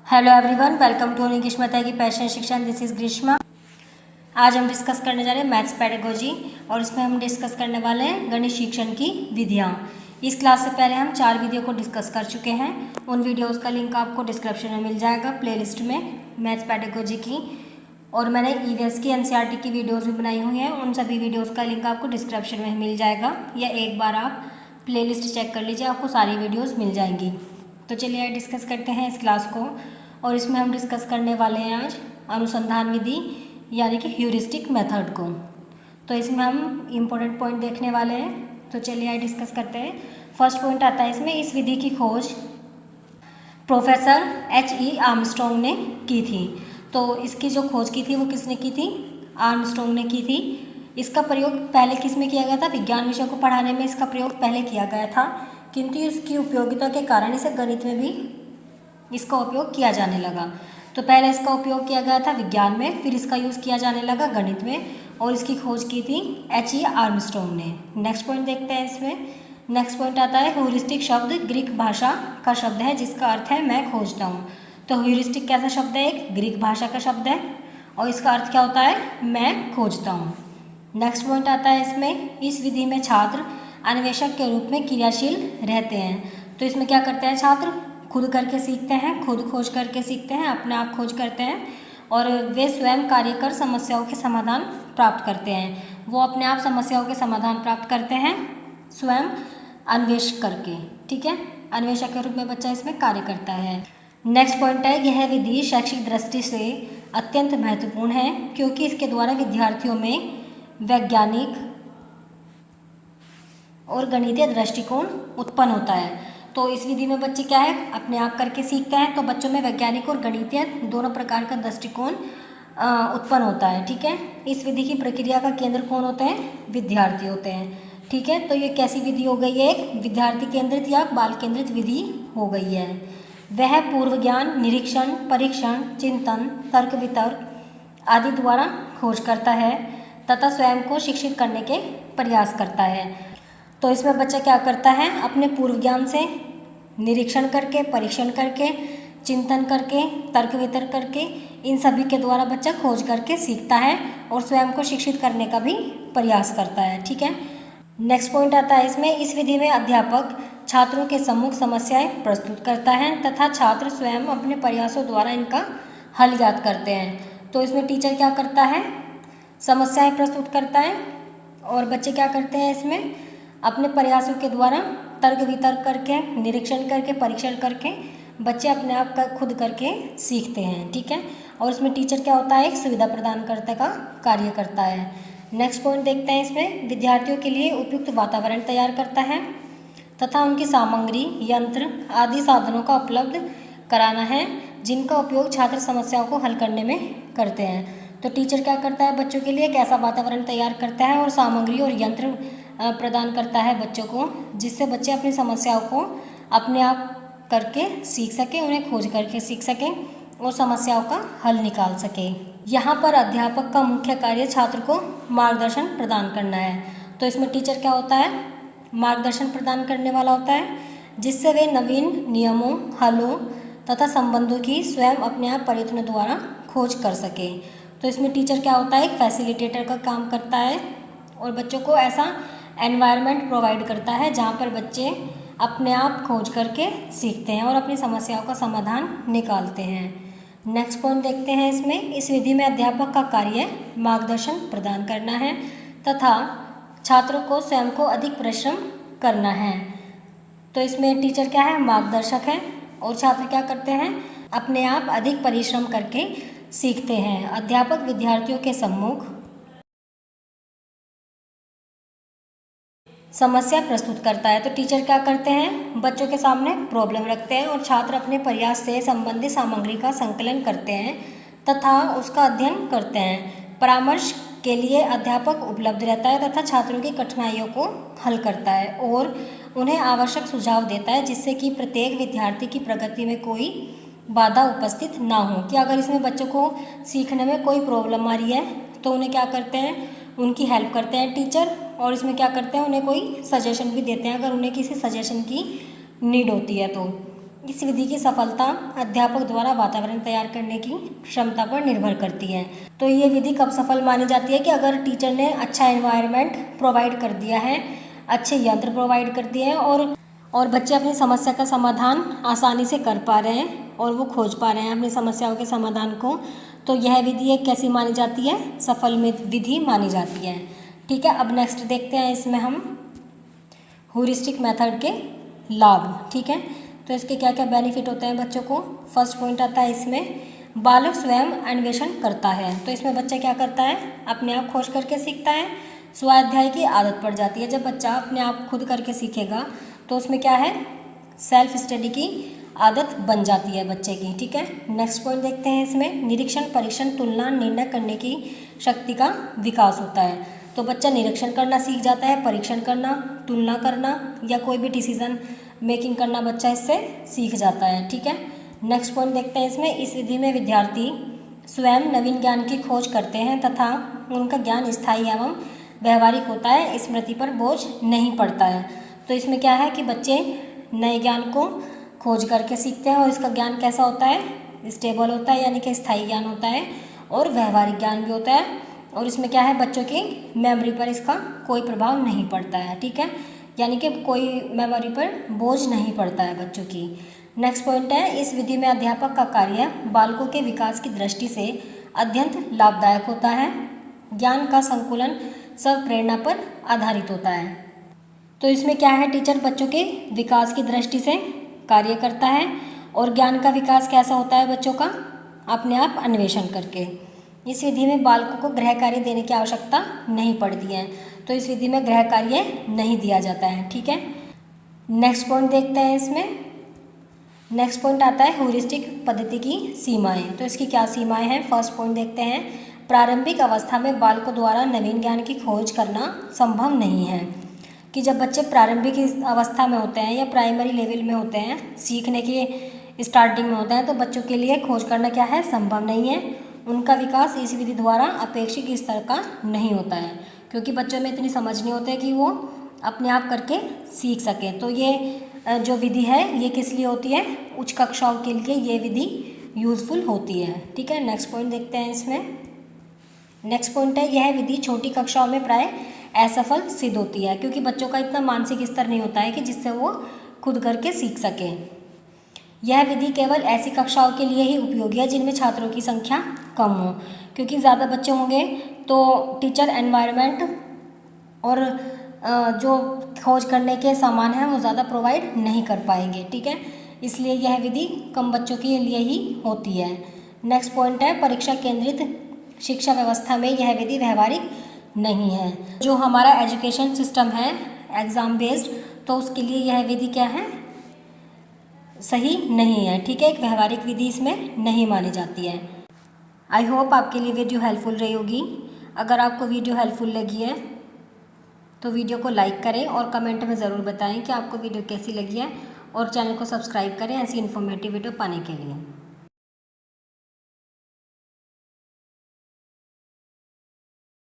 Hello everyone, welcome to Grishma की passion शिक्षण। This is Grishma. आज हम डिस्कस करने जा रहे हैं मैथ्स पेडागोजी और इसमें हम डिस्कस करने वाले हैं गणित शिक्षण की विधियाँ। इस क्लास से पहले हम 4 वीडियो को डिस्कस कर चुके हैं। उन वीडियोस का लिंक आपको डिस्क्रिप्शन में मिल जाएगा प्लेलिस्ट में मैथ्स पेडागोजी की। और मैंने ईवीएस की एनसीईआरटी की वीडियोज़ भी बनाई हुई हैं, उन सभी वीडियोज़ का लिंक आपको डिस्क्रिप्शन में मिल जाएगा, या एक बार आप प्लेलिस्ट चेक कर लीजिए, आपको सारी वीडियोज़ मिल जाएंगी। तो चलिए आज डिस्कस करते हैं इस क्लास को। और इसमें हम डिस्कस करने वाले हैं आज अनुसंधान विधि यानी कि ह्यूरिस्टिक मेथड को। तो इसमें हम इम्पोर्टेंट पॉइंट देखने वाले हैं। तो चलिए आज डिस्कस करते हैं। फर्स्ट पॉइंट आता है इसमें, इस विधि की खोज प्रोफेसर H.E. आर्मस्ट्रॉन्ग ने की थी। तो इसकी जो खोज की थी वो किसने की थी? आर्मस्ट्रॉन्ग ने की थी। इसका प्रयोग पहले किस में किया गया था? विज्ञान विषय को पढ़ाने में इसका प्रयोग पहले किया गया था, किंतु इसकी उपयोगिता के कारण इसे गणित में भी इसका उपयोग किया जाने लगा। तो पहले इसका उपयोग किया गया था विज्ञान में, फिर इसका यूज़ किया जाने लगा गणित में, और इसकी खोज की थी H.E. आर्मस्ट्रॉन्ग ने। नेक्स्ट पॉइंट देखते हैं इसमें। नेक्स्ट पॉइंट आता है ह्यूरिस्टिक शब्द ग्रीक भाषा का शब्द है जिसका अर्थ है मैं खोजता हूँ। तो ह्यूरिस्टिक कैसा शब्द है? एक ग्रीक भाषा का शब्द है और इसका अर्थ क्या होता है? मैं खोजता हूँ। नेक्स्ट पॉइंट आता है इसमें, इस विधि में छात्र अन्वेषक के रूप में क्रियाशील रहते हैं। तो इसमें क्या करते हैं छात्र? खुद करके सीखते हैं, खुद खोज करके सीखते हैं, अपने आप खोज करते हैं, और वे स्वयं कार्य कर समस्याओं के समाधान प्राप्त करते हैं। वो अपने आप समस्याओं के समाधान प्राप्त करते हैं स्वयं अन्वेष करके। ठीक है, अन्वेषक के रूप में बच्चा इसमें कार्य करता है। नेक्स्ट पॉइंट है, यह विधि शैक्षिक दृष्टि से अत्यंत महत्वपूर्ण है क्योंकि इसके द्वारा विद्यार्थियों में वैज्ञानिक और गणितीय दृष्टिकोण उत्पन्न होता है। तो इस विधि में बच्चे क्या है? अपने आप करके सीखते हैं, तो बच्चों में वैज्ञानिक और गणितीय दोनों प्रकार का दृष्टिकोण उत्पन्न होता है। ठीक है, इस विधि की प्रक्रिया का केंद्र कौन होते हैं? विद्यार्थी होते हैं। ठीक है, तो ये कैसी विधि हो गई है? एक विद्यार्थी केंद्रित या बाल केंद्रित विधि हो गई है। वह पूर्व ज्ञान, निरीक्षण, परीक्षण, चिंतन, तर्क वितर्क आदि द्वारा खोज करता है तथा स्वयं को शिक्षित करने के प्रयास करता है। तो इसमें बच्चा क्या करता है? अपने पूर्व ज्ञान से निरीक्षण करके, परीक्षण करके, चिंतन करके, तर्क वितर्क करके, इन सभी के द्वारा बच्चा खोज करके सीखता है और स्वयं को शिक्षित करने का भी प्रयास करता है। ठीक है, नेक्स्ट पॉइंट आता है इसमें, इस विधि में अध्यापक छात्रों के सम्मुख समस्याएं प्रस्तुत करता है तथा छात्र स्वयं अपने प्रयासों द्वारा इनका हल याद करते हैं। तो इसमें टीचर क्या करता है? समस्याएं प्रस्तुत करता है और बच्चे क्या करते हैं इसमें? अपने प्रयासों के द्वारा तर्क वितर्क करके, निरीक्षण करके, परीक्षण करके बच्चे अपने आप का खुद करके सीखते हैं। ठीक है, और इसमें टीचर क्या होता है? एक सुविधा प्रदान करने का कार्य करता है। नेक्स्ट पॉइंट देखते हैं इसमें, विद्यार्थियों के लिए उपयुक्त वातावरण तैयार करता है तथा उनकी सामग्री, यंत्र आदि साधनों का उपलब्ध कराना है जिनका उपयोग छात्र समस्याओं को हल करने में करते हैं। तो टीचर क्या करता है? बच्चों के लिए एक ऐसा वातावरण तैयार करता है और सामग्री और यंत्र प्रदान करता है बच्चों को, जिससे बच्चे अपनी समस्याओं को अपने आप करके सीख सकें, उन्हें खोज करके सीख सकें और समस्याओं का हल निकाल सकें। यहाँ पर अध्यापक का मुख्य कार्य छात्र को मार्गदर्शन प्रदान करना है। तो इसमें टीचर क्या होता है? मार्गदर्शन प्रदान करने वाला होता है, जिससे वे नवीन नियमों, हलों तथा संबंधों की स्वयं अपने आप प्रयत्न द्वारा खोज कर सकें। तो इसमें टीचर क्या होता है? एक फैसिलिटेटर का काम करता है और बच्चों को ऐसा एनवायरनमेंट प्रोवाइड करता है जहाँ पर बच्चे अपने आप खोज करके सीखते हैं और अपनी समस्याओं का समाधान निकालते हैं। नेक्स्ट पॉइंट देखते हैं इसमें, इस विधि में अध्यापक का कार्य मार्गदर्शन प्रदान करना है तथा छात्रों को स्वयं को अधिक परिश्रम करना है। तो इसमें टीचर क्या है? मार्गदर्शक है और छात्र क्या करते हैं? अपने आप अधिक परिश्रम करके सीखते हैं। अध्यापक विद्यार्थियों के सम्मुख समस्या प्रस्तुत करता है। तो टीचर क्या करते हैं? बच्चों के सामने प्रॉब्लम रखते हैं और छात्र अपने प्रयास से संबंधित सामग्री का संकलन करते हैं तथा उसका अध्ययन करते हैं। परामर्श के लिए अध्यापक उपलब्ध रहता है तथा छात्रों की कठिनाइयों को हल करता है और उन्हें आवश्यक सुझाव देता है, जिससे कि प्रत्येक विद्यार्थी की प्रगति में कोई बाधा उपस्थित ना हो। कि अगर इसमें बच्चों को सीखने में कोई प्रॉब्लम आ रही है तो उन्हें क्या करते हैं? उनकी हेल्प करते हैं टीचर, और इसमें क्या करते हैं? उन्हें कोई सजेशन भी देते हैं अगर उन्हें किसी सजेशन की नीड होती है तो। इस विधि की सफलता अध्यापक द्वारा वातावरण तैयार करने की क्षमता पर निर्भर करती है। तो ये विधि कब सफल मानी जाती है कि अगर टीचर ने अच्छा एनवायरनमेंट प्रोवाइड कर दिया है, अच्छे यंत्र प्रोवाइड कर दिए हैं और बच्चे अपनी समस्या का समाधान आसानी से कर पा रहे हैं और वो खोज पा रहे हैं अपनी समस्याओं के समाधान को। तो यह विधि एक कैसी मानी जाती है? सफल विधि मानी जाती है। ठीक है, अब नेक्स्ट देखते हैं इसमें हम ह्यूरिस्टिक मेथड के लाभ। ठीक है, तो इसके क्या क्या बेनिफिट होते हैं बच्चों को। फर्स्ट पॉइंट आता है इसमें बालक स्वयं अन्वेषण करता है। तो इसमें बच्चा क्या करता है? अपने आप खोज करके सीखता है। स्वाध्याय की आदत पड़ जाती है। जब बच्चा अपने आप खुद करके सीखेगा तो उसमें क्या है? सेल्फ स्टडी की आदत बन जाती है बच्चे की। ठीक है, नेक्स्ट पॉइंट देखते हैं इसमें निरीक्षण, परीक्षण, तुलना, निर्णय करने की शक्ति का विकास होता है। तो बच्चा निरीक्षण करना सीख जाता है, परीक्षण करना, तुलना करना या कोई भी डिसीजन मेकिंग करना बच्चा इससे सीख जाता है। ठीक है, नेक्स्ट पॉइंट देखते हैं इसमें इस विधि में विद्यार्थी स्वयं नवीन ज्ञान की खोज करते हैं तथा उनका ज्ञान स्थायी एवं व्यवहारिक होता है, स्मृति पर बोझ नहीं पड़ता है। तो इसमें क्या है कि बच्चे नए ज्ञान को खोज करके सीखते हैं और इसका ज्ञान कैसा होता है? स्टेबल होता है, यानी कि स्थायी ज्ञान होता है और व्यवहारिक ज्ञान भी होता है। और इसमें क्या है? बच्चों की मेमोरी पर इसका कोई प्रभाव नहीं पड़ता है। ठीक है, यानी कि कोई मेमोरी पर बोझ नहीं पड़ता है बच्चों की। नेक्स्ट पॉइंट है इस विधि में अध्यापक का कार्य बालकों के विकास की दृष्टि से अत्यंत लाभदायक होता है। ज्ञान का संकुलन सब प्रेरणा पर आधारित होता है। तो इसमें क्या है? टीचर बच्चों के विकास की दृष्टि से कार्य करता है और ज्ञान का विकास कैसा होता है बच्चों का? अपने आप अन्वेषण करके। इस विधि में बालकों को गृह कार्य देने की आवश्यकता नहीं पड़ती है। तो इस विधि में गृह कार्य नहीं दिया जाता है। ठीक है, नेक्स्ट पॉइंट देखते हैं इसमें। नेक्स्ट पॉइंट आता है ह्यूरिस्टिक पद्धति की सीमाएं। तो इसकी क्या सीमाएं हैं? फर्स्ट पॉइंट देखते हैं प्रारंभिक अवस्था में बालकों द्वारा नवीन ज्ञान की खोज करना संभव नहीं है। कि जब बच्चे प्रारंभिक अवस्था में होते हैं या प्राइमरी लेवल में होते हैं, सीखने की स्टार्टिंग में होते हैं, तो बच्चों के लिए खोज करना क्या है? संभव नहीं है। उनका विकास इस विधि द्वारा अपेक्षित स्तर का नहीं होता है, क्योंकि बच्चों में इतनी समझ नहीं होती है कि वो अपने आप करके सीख सकें। तो ये जो विधि है ये किस लिए होती है? उच्च कक्षाओं के लिए ये विधि यूज़फुल होती है। ठीक है, नेक्स्ट पॉइंट देखते हैं इसमें। नेक्स्ट पॉइंट है यह विधि छोटी कक्षाओं में प्राय असफल सिद्ध होती है, क्योंकि बच्चों का इतना मानसिक स्तर नहीं होता है कि जिससे वो खुद करके सीख सकें। यह विधि केवल ऐसी कक्षाओं के लिए ही उपयोगी है जिनमें छात्रों की संख्या कम हो, क्योंकि ज़्यादा बच्चे होंगे तो टीचर एनवायरनमेंट और जो खोज करने के सामान हैं वो ज़्यादा प्रोवाइड नहीं कर पाएंगे। ठीक है, इसलिए यह विधि कम बच्चों के लिए ही होती है। नेक्स्ट पॉइंट है परीक्षा केंद्रित शिक्षा व्यवस्था में यह विधि व्यवहारिक नहीं है। जो हमारा एजुकेशन सिस्टम है एग्ज़ाम बेस्ड, तो उसके लिए यह विधि क्या है? सही नहीं है। ठीक है, एक व्यवहारिक विधि इसमें नहीं मानी जाती है। आई होप आपके लिए वीडियो हेल्पफुल रही होगी। अगर आपको वीडियो हेल्पफुल लगी है तो वीडियो को लाइक करें और कमेंट में ज़रूर बताएं कि आपको वीडियो कैसी लगी है, और चैनल को सब्सक्राइब करें ऐसी इन्फॉर्मेटिव वीडियो पाने के लिए।